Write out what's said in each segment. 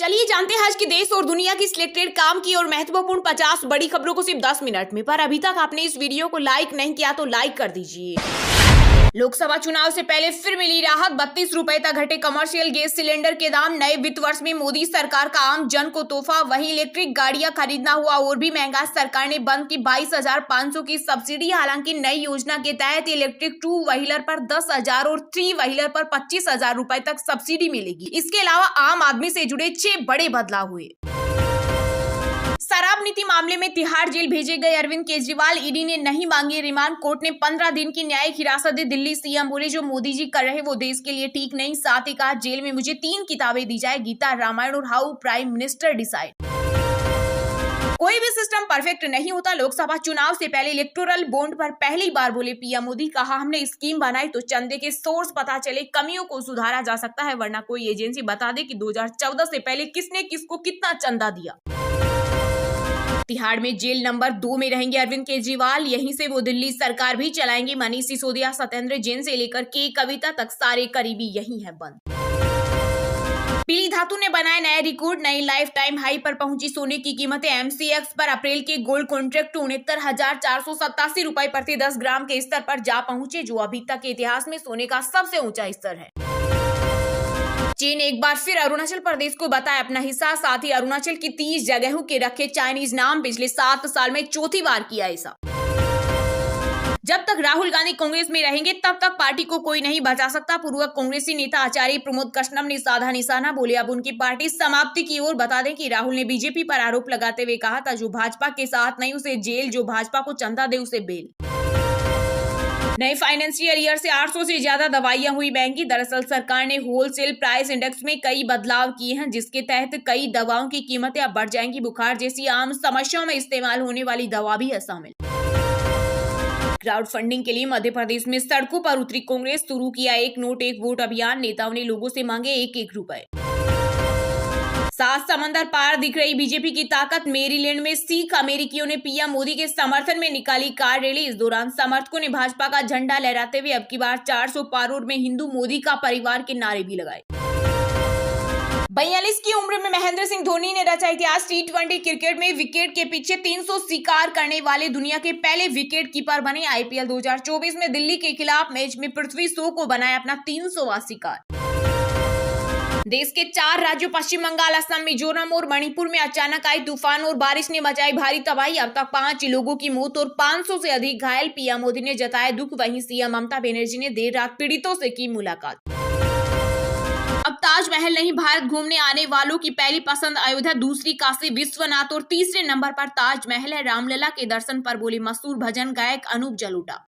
चलिए जानते हैं आज की देश और दुनिया की सिलेक्टेड काम की और महत्वपूर्ण 50 बड़ी खबरों को सिर्फ 10 मिनट में। पर अभी तक आपने इस वीडियो को लाइक नहीं किया तो लाइक कर दीजिए। लोकसभा चुनाव से पहले फिर मिली राहत, 32 रुपए तक घटे कमर्शियल गैस सिलेंडर के दाम। नए वित्त वर्ष में मोदी सरकार का आम जन को तोहफा। वहीं इलेक्ट्रिक गाड़ियां खरीदना हुआ और भी महंगा। सरकार ने बंद की 22,500 की सब्सिडी। हालांकि नई योजना के तहत इलेक्ट्रिक 2 व्हीलर पर 10,000 और 3 व्हीलर पर 25,000 रुपए तक सब्सिडी मिलेगी। इसके अलावा आम आदमी से जुड़े 6 बड़े बदलाव हुए। शराब नीति मामले में तिहाड़ जेल भेजे गए अरविंद केजरीवाल, ईडी ने नहीं मांगी रिमांड। कोर्ट ने 15 दिन की न्यायिक हिरासत दी। दिल्ली सीएम बोले जो मोदी जी कर रहे वो देश के लिए ठीक नहीं। साथ ही कहा जेल में मुझे 3 किताबें दी जाए, गीता, रामायण और हाउ प्राइम मिनिस्टर डिसाइड। कोई भी सिस्टम परफेक्ट नहीं होता। लोकसभा चुनाव से पहले इलेक्टोरल बॉन्ड पर पहली बार बोले पीएम मोदी। कहा हमने स्कीम बनाई तो चंदे के सोर्स पता चले, कमियों को सुधारा जा सकता है, वरना कोई एजेंसी बता दे कि 2014 से पहले किसने किसको कितना चंदा दिया। तिहाड़ में जेल नंबर 2 में रहेंगे अरविंद केजरीवाल, यहीं से वो दिल्ली सरकार भी चलाएंगे। मनीष सिसोदिया, सत्येंद्र जैन से लेकर के कविता तक सारे करीबी यहीं है बंद। पीली धातु ने बनाया नया रिकॉर्ड, नई लाइफ टाइम हाई पर पहुंची सोने की कीमतें। एमसीएक्स पर अप्रैल के गोल्ड कॉन्ट्रैक्ट 69,487 रुपए प्रति 10 ग्राम के स्तर पर जा पहुंचे, जो अभी तक के इतिहास में सोने का सबसे ऊंचा स्तर है। चीन एक बार फिर अरुणाचल प्रदेश को बताया अपना हिस्सा। साथ ही अरुणाचल की 30 जगहों के रखे चाइनीज नाम। पिछले 7 साल में चौथी बार किया ऐसा। जब तक राहुल गांधी कांग्रेस में रहेंगे तब तक पार्टी को कोई नहीं बचा सकता। पूर्व कांग्रेसी नेता आचार्य प्रमोद कृष्णम ने साधा निशाना। बोले अब उनकी पार्टी समाप्ति की ओर। बता दें कि राहुल ने बीजेपी पर आरोप लगाते हुए कहा था जो भाजपा के साथ नहीं उसे जेल, जो भाजपा को चंदा दे उसे बेल। नए फाइनेंशियल ईयर से 800 से ज्यादा दवाइयां हुई महंगी। दरअसल सरकार ने होलसेल प्राइस इंडेक्स में कई बदलाव किए हैं, जिसके तहत कई दवाओं की कीमतें अब बढ़ जाएंगी। बुखार जैसी आम समस्याओं में इस्तेमाल होने वाली दवा भी है शामिल। क्राउड फंडिंग के लिए मध्य प्रदेश में सड़कों पर उतरी कांग्रेस। शुरू किया एक नोट एक वोट अभियान। नेताओं ने लोगों से मांगे 1-1 रुपए। 7 समंदर पार दिख रही बीजेपी की ताकत। मेरीलैंड में सिख अमेरिकियों ने पीएम मोदी के समर्थन में निकाली कार रैली। इस दौरान समर्थकों ने भाजपा का झंडा लहराते हुए अब की बार 400 पार में हिंदू मोदी का परिवार के नारे भी लगाए। 42 की उम्र में महेंद्र सिंह धोनी ने रचा इतिहास। T20 क्रिकेट में विकेट के पीछे 300 शिकार करने वाले दुनिया के पहले विकेट कीपर बने। आईपीएल 2024 में दिल्ली के खिलाफ मैच में पृथ्वी शॉ को बनाया अपना 300वां शिकार। देश के 4 राज्यों पश्चिम बंगाल, असम, मिजोरम और मणिपुर में अचानक आई तूफान और बारिश ने मचाई भारी तबाही। अब तक 5 लोगों की मौत और 500 से अधिक घायल। पीएम मोदी ने जताया दुख। वहीं सीएम ममता बनर्जी ने देर रात पीड़ितों से की मुलाकात। अब ताजमहल नहीं, भारत घूमने आने वालों की पहली पसंद अयोध्या, दूसरी काशी विश्वनाथ और तीसरे नंबर पर ताजमहल है। रामलला के दर्शन पर बोले मशहूर भजन गायक अनूप जलोटा।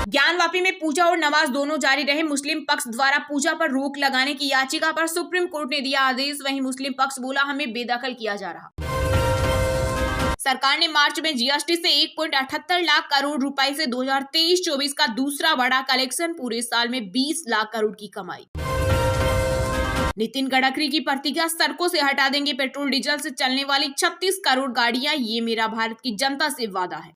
ज्ञानवापी में पूजा और नमाज दोनों जारी रहे। मुस्लिम पक्ष द्वारा पूजा पर रोक लगाने की याचिका पर सुप्रीम कोर्ट ने दिया आदेश। वहीं मुस्लिम पक्ष बोला हमें बेदखल किया जा रहा। सरकार ने मार्च में जीएसटी से 1.78 लाख करोड़ रुपए से 2023-24 का दूसरा बड़ा कलेक्शन। पूरे साल में 20 लाख करोड़ की कमाई। नितिन गडकरी की प्रतिज्ञा, सड़कों से हटा देंगे पेट्रोल डीजल से चलने वाली 36 करोड़ गाड़ियां। ये मेरा भारत की जनता से वादा है।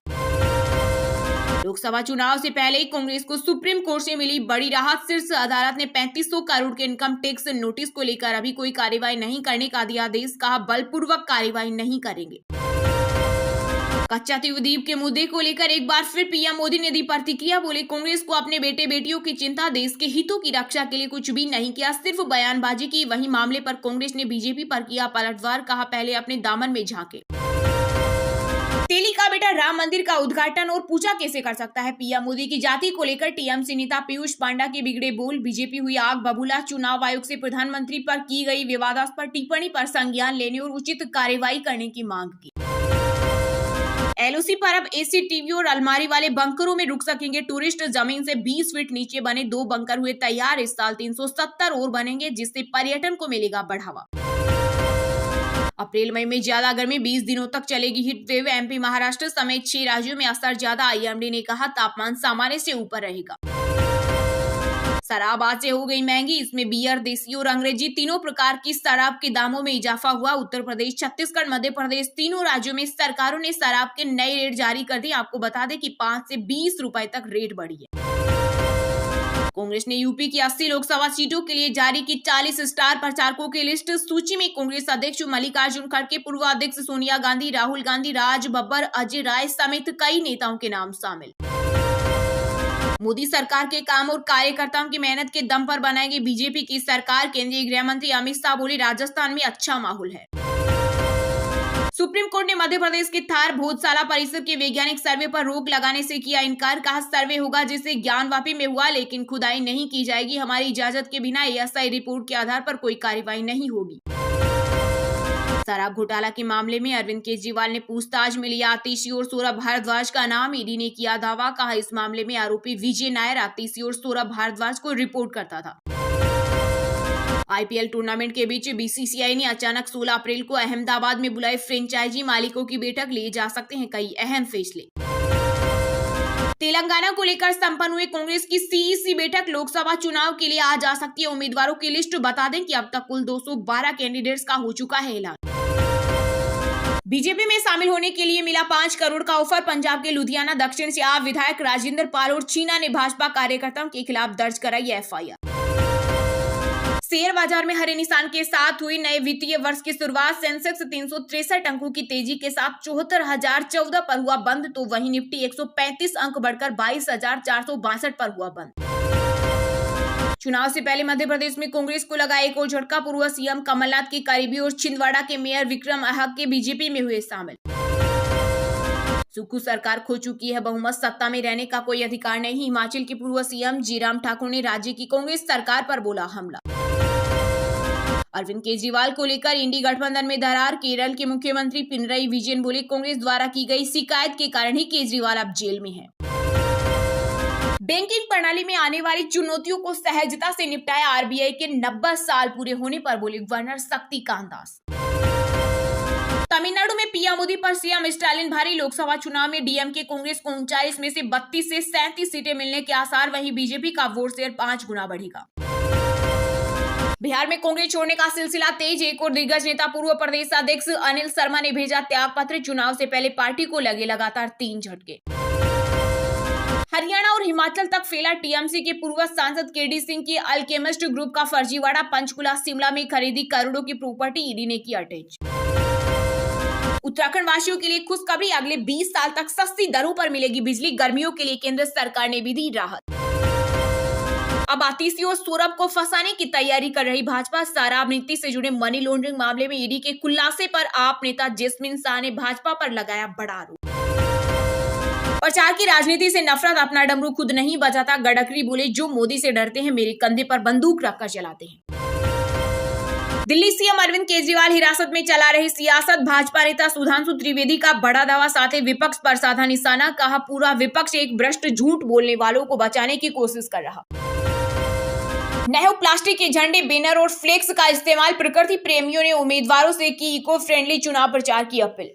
लोकसभा चुनाव से पहले ही कांग्रेस को सुप्रीम कोर्ट से मिली बड़ी राहत। शीर्ष अदालत ने 3500 करोड़ के इनकम टैक्स नोटिस को लेकर अभी कोई कार्रवाई नहीं करने का दिया आदेश। कहा बलपूर्वक कार्रवाई नहीं करेंगे। कच्चा द्वीप के मुद्दे को लेकर एक बार फिर पीएम मोदी ने दी प्रतिक्रिया। बोले कांग्रेस को अपने बेटे बेटियों की चिंता, देश के हितों की रक्षा के लिए कुछ भी नहीं किया, सिर्फ बयानबाजी की। वहीं मामले पर कांग्रेस ने बीजेपी पर किया पलटवार। कहा पहले अपने दामन में झांके। तेली का बेटा राम मंदिर का उद्घाटन और पूजा कैसे कर सकता है। पीएम मोदी की जाति को लेकर टीएमसी नेता पीयूष पांडा के बिगड़े बोल। बीजेपी हुई आग बबूला। चुनाव आयोग से प्रधानमंत्री पर की गई विवादास्पद टिप्पणी पर संज्ञान लेने और उचित कार्रवाई करने की मांग की। एलओसी पर अब एसी, टीवी और अलमारी वाले बंकरों में रुक सकेंगे टूरिस्ट। जमीन से 20 फीट नीचे बने 2 बंकर हुए तैयार। इस साल 370 और बनेंगे, जिससे पर्यटन को मिलेगा बढ़ावा। अप्रैल मई में ज्यादा गर्मी, 20 दिनों तक चलेगी हीट वेव। एमपी, महाराष्ट्र समेत 6 राज्यों में असर ज्यादा। आईएमडी ने कहा तापमान सामान्य से ऊपर रहेगा। शराब आज से हो गई महंगी। इसमें बियर, देसी और अंग्रेजी तीनों प्रकार की शराब के दामों में इजाफा हुआ। उत्तर प्रदेश, छत्तीसगढ़, मध्य प्रदेश तीनों राज्यों में सरकारों ने शराब के नए रेट जारी कर दिए। आपको बता दें कि 5 से 20 रुपए तक रेट बढ़ी है। कांग्रेस ने यूपी की 80 लोकसभा सीटों के लिए जारी की 40 स्टार प्रचारकों की लिस्ट। सूची में कांग्रेस अध्यक्ष मल्लिकार्जुन खड़गे, पूर्व अध्यक्ष सोनिया गांधी, राहुल गांधी, राज बब्बर, अजय राय समेत कई नेताओं के नाम शामिल। मोदी सरकार के काम और कार्यकर्ताओं की मेहनत के दम पर बनाएगी बीजेपी की सरकार। केंद्रीय गृह मंत्री अमित शाह बोले, राजस्थान में अच्छा माहौल है। सुप्रीम कोर्ट ने मध्य प्रदेश के थार भोजशाला परिसर के वैज्ञानिक सर्वे पर रोक लगाने से किया इनकार। कहा, सर्वे होगा जिसे ज्ञानवापी में हुआ, लेकिन खुदाई नहीं की जाएगी। हमारी इजाजत के बिना एएसआई रिपोर्ट के आधार पर कोई कार्रवाई नहीं होगी। शराब घोटाला के मामले में अरविंद केजरीवाल ने पूछताछ में लिया आतिशी और सौरभ भारद्वाज का नाम। ईडी ने किया दावा। कहा, इस मामले में आरोपी विजय नायर आतिशी और सौरभ भारद्वाज को रिपोर्ट करता था। आईपीएल टूर्नामेंट के बीच बीसीसीआई ने अचानक 16 अप्रैल को अहमदाबाद में बुलाई फ्रेंचाइजी मालिकों की बैठक। लिए जा सकते हैं कई अहम फैसले। तेलंगाना को लेकर संपन्न हुए कांग्रेस की सीईसी बैठक। लोकसभा चुनाव के लिए आज आ सकती है उम्मीदवारों की लिस्ट। बता दें कि अब तक कुल 212 कैंडिडेट्स का हो चुका है ऐलान। बीजेपी में शामिल होने के लिए मिला 5 करोड़ का ऑफर। पंजाब के लुधियाना दक्षिण से आप विधायक राजेंद्र पाल और चीना ने भाजपा कार्यकर्ताओं के खिलाफ दर्ज कराई एफआईआर। शेयर बाजार में हरे निशान के साथ हुई नए वित्तीय वर्ष की शुरुआत। सेंसेक्स 363 अंकों की तेजी के साथ 74,014 पर हुआ बंद, तो वहीं निफ्टी 135 अंक बढ़कर 22,462 पर हुआ बंद। चुनाव से पहले मध्य प्रदेश में कांग्रेस को लगा एक और झटका। पूर्व सीएम कमलनाथ के करीबी और छिंदवाड़ा के मेयर विक्रम अहक के बीजेपी में हुए शामिल। सुक्खू सरकार खो चुकी है बहुमत, सत्ता में रहने का कोई अधिकार नहीं। हिमाचल के पूर्व सीएम जयराम ठाकुर ने राज्य की कांग्रेस सरकार पर बोला हमला। अरविंद केजरीवाल को लेकर इंडी गठबंधन में दरार। केरल के मुख्यमंत्री पिनरई विजयन बोले, कांग्रेस द्वारा की गई शिकायत के कारण ही केजरीवाल अब जेल में है। बैंकिंग प्रणाली में आने वाली चुनौतियों को सहजता से निपटाया। आरबीआई के 90 साल पूरे होने पर बोले गवर्नर शक्तिकांत दास। तमिलनाडु में पीएम मोदी पर सीएम स्टालिन भारी। लोकसभा चुनाव में डीएमके कांग्रेस को 39 में से 32 से 37 सीटें मिलने के आसार। वहीं बीजेपी का वोट शेयर 5 गुना बढ़ेगा। बिहार में कांग्रेस छोड़ने का सिलसिला तेज। एक और दिग्गज नेता पूर्व प्रदेश अध्यक्ष अनिल शर्मा ने भेजा त्याग पत्र। चुनाव से पहले पार्टी को लगे लगातार 3 झटके। हरियाणा और हिमाचल तक फैला टीएमसी के पूर्व सांसद केडी सिंह की अल्केमिस्ट ग्रुप का फर्जीवाड़ा। पंचकुला शिमला में खरीदी करोड़ों की प्रॉपर्टी, ईडी ने किया अटैच। उत्तराखंड वासियों के लिए खुशखबरी, अगले 20 साल तक सस्ती दरों पर मिलेगी बिजली। गर्मियों के लिए केंद्र सरकार ने भी दी राहत। अब आतिशी और सौरभ को फंसाने की तैयारी कर रही भाजपा। शराब नीति से जुड़े मनी लॉन्ड्रिंग मामले में ईडी के खुलासे पर आप नेता जैस्मिन शाह ने भाजपा पर लगाया बड़ा आरोप। प्रचार की राजनीति से नफरत, अपना डमरू खुद नहीं बजाता। गडकरी बोले, जो मोदी से डरते हैं मेरे कंधे पर बंदूक रखकर चलाते हैं। दिल्ली सीएम अरविंद केजरीवाल हिरासत में चला रही सियासत। भाजपा नेता सुधांशु त्रिवेदी का बड़ा दावा, साथ ही विपक्ष पर साधा निशाना। कहा, पूरा विपक्ष एक भ्रष्ट झूठ बोलने वालों को बचाने की कोशिश कर रहा। नए प्लास्टिक के झंडे, बैनर और फ्लेक्स का इस्तेमाल। प्रकृति प्रेमियों ने उम्मीदवारों से की इको फ्रेंडली चुनाव प्रचार की अपील।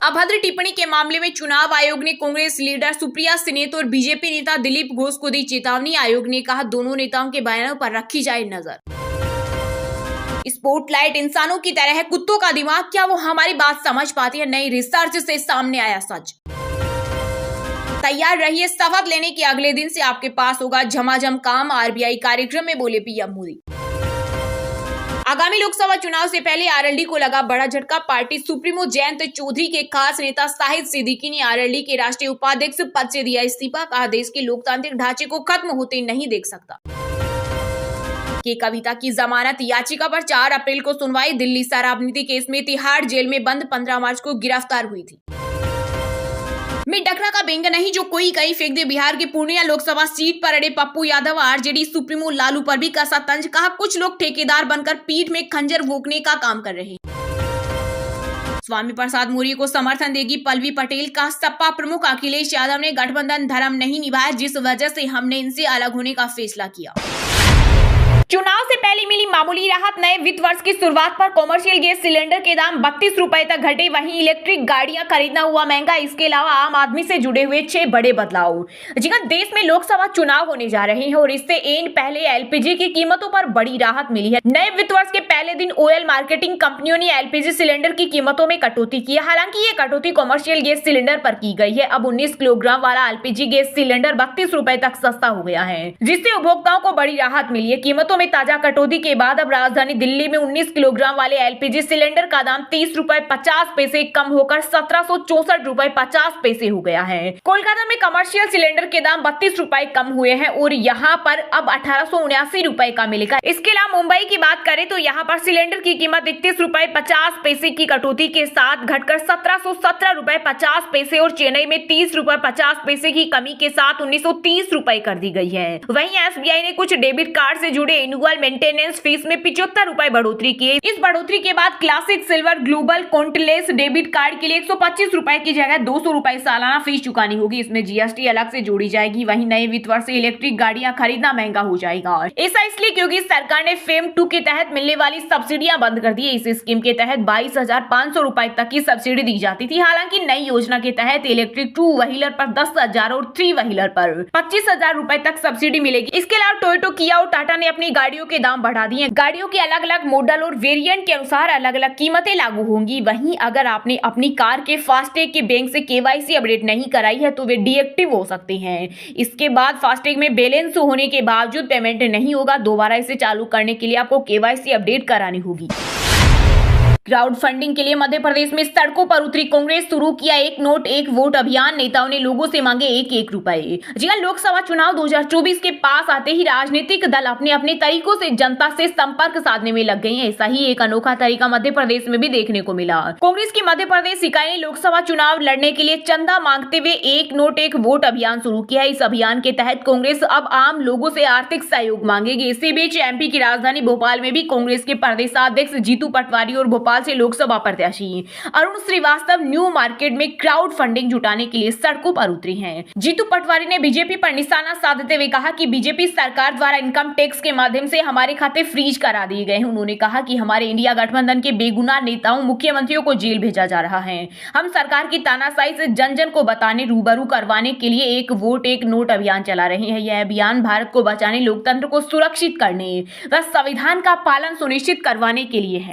अभद्र टिप्पणी के मामले में चुनाव आयोग ने कांग्रेस लीडर सुप्रिया सिनेत और बीजेपी नेता दिलीप घोष को दी चेतावनी। आयोग ने कहा, दोनों नेताओं के बयानों पर रखी जाए नजर। स्पॉटलाइट इंसानों की तरह है, कुत्तों का दिमाग, क्या वो हमारी बात समझ पाती है? नई रिसर्च से सामने आया सच। तैयार रहिए, शपथ लेने के अगले दिन से आपके पास होगा झमाझम काम। आरबीआई कार्यक्रम में बोले पीएम मोदी। आगामी लोकसभा चुनाव से पहले आरएलडी को लगा बड़ा झटका। पार्टी सुप्रीमो जयंत चौधरी के खास नेता शाहिद सिद्दीकी ने आरएलडी के राष्ट्रीय उपाध्यक्ष पद से दिया इस्तीफा। कहा, देश के लोकतांत्रिक ढांचे को खत्म होते नहीं देख सकता। के कविता की जमानत याचिका पर 4 अप्रैल को सुनवाई। दिल्ली शराब नीति केस में तिहाड़ जेल में बंद 15 मार्च को गिरफ्तार हुई थी। मैं डकरा का बेंग नहीं जो कोई कहीं फेंक दे। बिहार के पूर्णिया लोकसभा सीट पर अड़े पप्पू यादव। आरजेडी सुप्रीमो लालू पर भी कसा तंज। कहा, कुछ लोग ठेकेदार बनकर पीठ में खंजर भोंकने का काम कर रहे हैं। स्वामी प्रसाद मौर्य को समर्थन देगी पल्लवी पटेल। का सपा प्रमुख अखिलेश यादव ने गठबंधन धर्म नहीं निभाया, जिस वजह से हमने इनसे अलग होने का फैसला किया। चुनाव से पहले मिली मामूली राहत, नए वित्त वर्ष की शुरुआत पर कॉमर्शियल गैस सिलेंडर के दाम 32 रुपए तक घटे। वहीं इलेक्ट्रिक गाड़ियां खरीदना हुआ महंगा। इसके अलावा आम आदमी से जुड़े हुए 6 बड़े बदलाव। जी हां, देश में लोकसभा चुनाव होने जा रहे हैं और इससे एन पहले एलपीजी की कीमतों पर बड़ी राहत मिली है। नए वित्त वर्ष के पहले दिन ऑयल मार्केटिंग कंपनियों ने एलपीजी सिलेंडर की कीमतों में कटौती की है। हालांकि ये कटौती कॉमर्शियल गैस सिलेंडर पर की गई है। अब 19 किलोग्राम वाला एलपीजी गैस सिलेंडर 32 रुपए तक सस्ता हो गया है, जिससे उपभोक्ताओं को बड़ी राहत मिली है। कीमतों में ताजा कटौती के बाद अब राजधानी दिल्ली में 19 किलोग्राम वाले एलपीजी सिलेंडर का दाम 30 रुपए 50 पैसे कम होकर 1764 रुपए 50 पैसे हो गया है। कोलकाता में कमर्शियल सिलेंडर के दाम 32 रुपए कम हुए हैं और यहाँ पर अब 1879 रुपए का मिलेगा। इसके अलावा मुंबई की बात करें तो यहाँ पर सिलेंडर की कीमत 31 रुपए 50 पैसे की कटौती के साथ घटकर 1717 रुपए 50 पैसे और चेन्नई में 30 रुपए 50 पैसे की कमी के साथ 1930 रुपए कर दी गई है। वहीं एसबीआई ने कुछ डेबिट कार्ड से जुड़े एनुअल मेंटेनेंस फीस में 75 रुपए बढ़ोतरी की है। इस बढ़ोतरी के बाद classic silver global contactless debit card के लिए 125 रुपए की जगह 200 रुपए सालाना फीस चुकानी होगी। इसमें जीएसटी अलग से जोड़ी जाएगी। वहीं नए वित्त वर्ष से इलेक्ट्रिक गाड़ियां खरीदना महंगा हो जाएगा। ऐसा इसलिए क्योंकि सरकार ने फेम 2 के तहत मिलने वाली सब्सिडियां बंद कर दी है। इस स्कीम के तहत 22,500 रुपए तक की सब्सिडी दी जाती थी। हालांकि नई योजना के तहत इलेक्ट्रिक 2 व्हीलर पर 10,000 और 3 व्हीलर पर 25,000 रुपए तक सब्सिडी मिलेगी। इसके अलावा टोयोटा, किया और टाटा ने अपनी गाड़ियों के दाम बढ़ा दिए। गाड़ियों के अलग अलग मॉडल और वेरिएंट के अनुसार अलग अलग कीमतें लागू होंगी। वहीं अगर आपने अपनी कार के फास्टैग के बैंक से केवाईसी अपडेट नहीं कराई है तो वे डीएक्टिव हो सकते हैं। इसके बाद फास्टैग में बैलेंस होने के बावजूद पेमेंट नहीं होगा। दोबारा इसे चालू करने के लिए आपको केवाईसी अपडेट करानी होगी। क्राउड फंडिंग के लिए मध्य प्रदेश में सड़कों पर उतरी कांग्रेस। शुरू किया एक नोट एक वोट अभियान। नेताओं ने लोगों से मांगे 1-1 रुपए। जी हां, लोकसभा चुनाव 2024 के पास आते ही राजनीतिक दल अपने अपने तरीकों से जनता से संपर्क साधने में लग गए हैं। ऐसा ही एक अनोखा तरीका मध्य प्रदेश में भी देखने को मिला। कांग्रेस की मध्य प्रदेश इकाई ने लोकसभा चुनाव लड़ने के लिए चंदा मांगते हुए एक नोट एक वोट अभियान शुरू किया है। इस अभियान के तहत कांग्रेस अब आम लोगों से आर्थिक सहयोग मांगेगी। इसी बीच एमपी की राजधानी भोपाल में भी कांग्रेस के प्रदेशाध्यक्ष जीतू पटवारी और भोपाल से लोकसभा प्रत्याशी अरुण श्रीवास्तव न्यू मार्केट में क्राउड फंडिंग जुटाने के लिए सड़कों पर उतरी हैं। जीतू पटवारी ने बीजेपी पर निशाना साधते हुए कहा कि बीजेपी सरकार द्वारा इनकम टैक्स के माध्यम से हमारे खाते फ्रीज करा दिए गए हैं। उन्होंने कहा कि हमारे इंडिया गठबंधन के बेगुनाह नेताओं, मुख्यमंत्रियों को जेल भेजा जा रहा है। हम सरकार की तानाशाही से जन जन को बताने, रूबरू करवाने के लिए एक वोट एक नोट अभियान चला रहे हैं। यह अभियान भारत को बचाने, लोकतंत्र को सुरक्षित करने व संविधान का पालन सुनिश्चित करवाने के लिए है।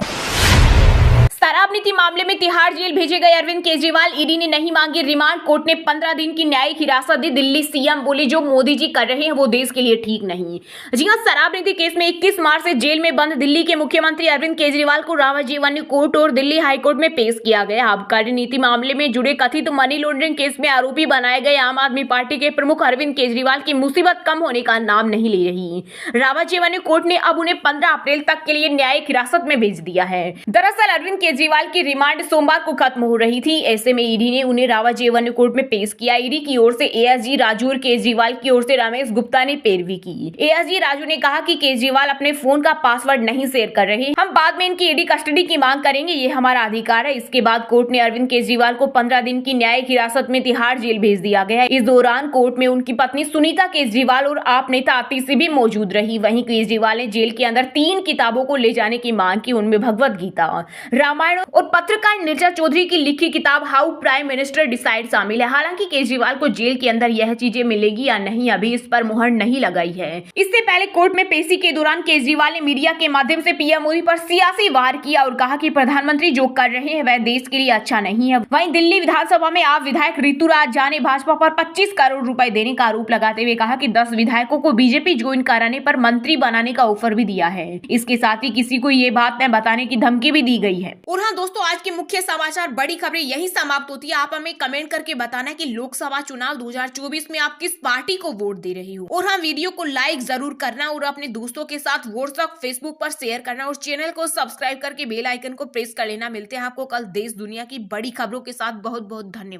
शराब नीति मामले में तिहाड़ जेल भेजे गए अरविंद केजरीवाल, ईडी ने नहीं मांगी रिमांड। कोर्ट ने 15 दिन की न्यायिक हिरासत दी। दिल्ली सीएम बोले जो मोदी जी कर रहे हैं वो देश के लिए ठीक नहीं। जी हां, शराब नीति केस में 21 मार्च से जेल में बंद दिल्ली के मुख्यमंत्री अरविंद केजरीवाल को रावजीवन कोर्ट और दिल्ली हाईकोर्ट में पेश किया गया। आबकारी नीति मामले में जुड़े कथित मनी लॉन्ड्रिंग केस में आरोपी बनाए गए आम आदमी पार्टी के प्रमुख अरविंद केजरीवाल की मुसीबत कम होने का नाम नहीं ले रही। रावजीवन कोर्ट ने अब उन्हें 15 अप्रैल तक के लिए न्यायिक हिरासत में भेज दिया है। दरअसल अरविंद केजरीवाल की रिमांड सोमवार को खत्म हो रही थी। ऐसे में ईडी ने उन्हें रावजीवन कोर्ट में पेश किया। ईडी की ओर से एएसजी राजू और केजरीवाल की ओर से रमेश गुप्ता ने पैरवी की। एएसजी राजू ने कहा कि केजरीवाल अपने फोन का पासवर्ड नहीं शेयर कर रहे। हम बाद में इनकी ईडी कस्टडी की मांग करेंगे, ये हमारा अधिकार है। इसके बाद कोर्ट ने अरविंद केजरीवाल को 15 दिन की न्यायिक हिरासत में तिहाड़ जेल भेज दिया गया। इस दौरान कोर्ट में उनकी पत्नी सुनीता केजरीवाल और आप नेता आतिशी भी मौजूद रही। वहीं केजरीवाल ने जेल के अंदर 3 किताबों को ले जाने की मांग की। उनमें भगवत गीता, रामायण और पत्रकार नीरजा चौधरी की लिखी किताब हाउ प्राइम मिनिस्टर डिसाइड शामिल है। हालांकि केजरीवाल को जेल के अंदर यह चीजें मिलेगी या नहीं, अभी इस पर मुहर नहीं लगाई है। इससे पहले कोर्ट में पेशी के दौरान केजरीवाल ने मीडिया के माध्यम से पीएम मोदी पर सियासी वार किया और कहा कि प्रधानमंत्री जो कर रहे हैं वह देश के लिए अच्छा नहीं है। वहीं दिल्ली विधानसभा में आप विधायक ऋतुराज झा ने भाजपा पर 25 करोड़ रुपए देने का आरोप लगाते हुए कहा कि 10 विधायकों को बीजेपी ज्वाइन कराने पर मंत्री बनाने का ऑफर भी दिया है। इसके साथ ही किसी को ये बात न बताने की धमकी भी दी गई है। और हाँ दोस्तों, आज की मुख्य समाचार बड़ी खबरें यही समाप्त होती है। आप हमें कमेंट करके बताना कि लोकसभा चुनाव 2024 में आप किस पार्टी को वोट दे रही हो। और हाँ, वीडियो को लाइक जरूर करना और अपने दोस्तों के साथ व्हाट्सएप, फेसबुक पर शेयर करना और चैनल को सब्सक्राइब करके बेल आइकन को प्रेस कर लेना। मिलते हैं आपको कल देश दुनिया की बड़ी खबरों के साथ। बहुत बहुत धन्यवाद।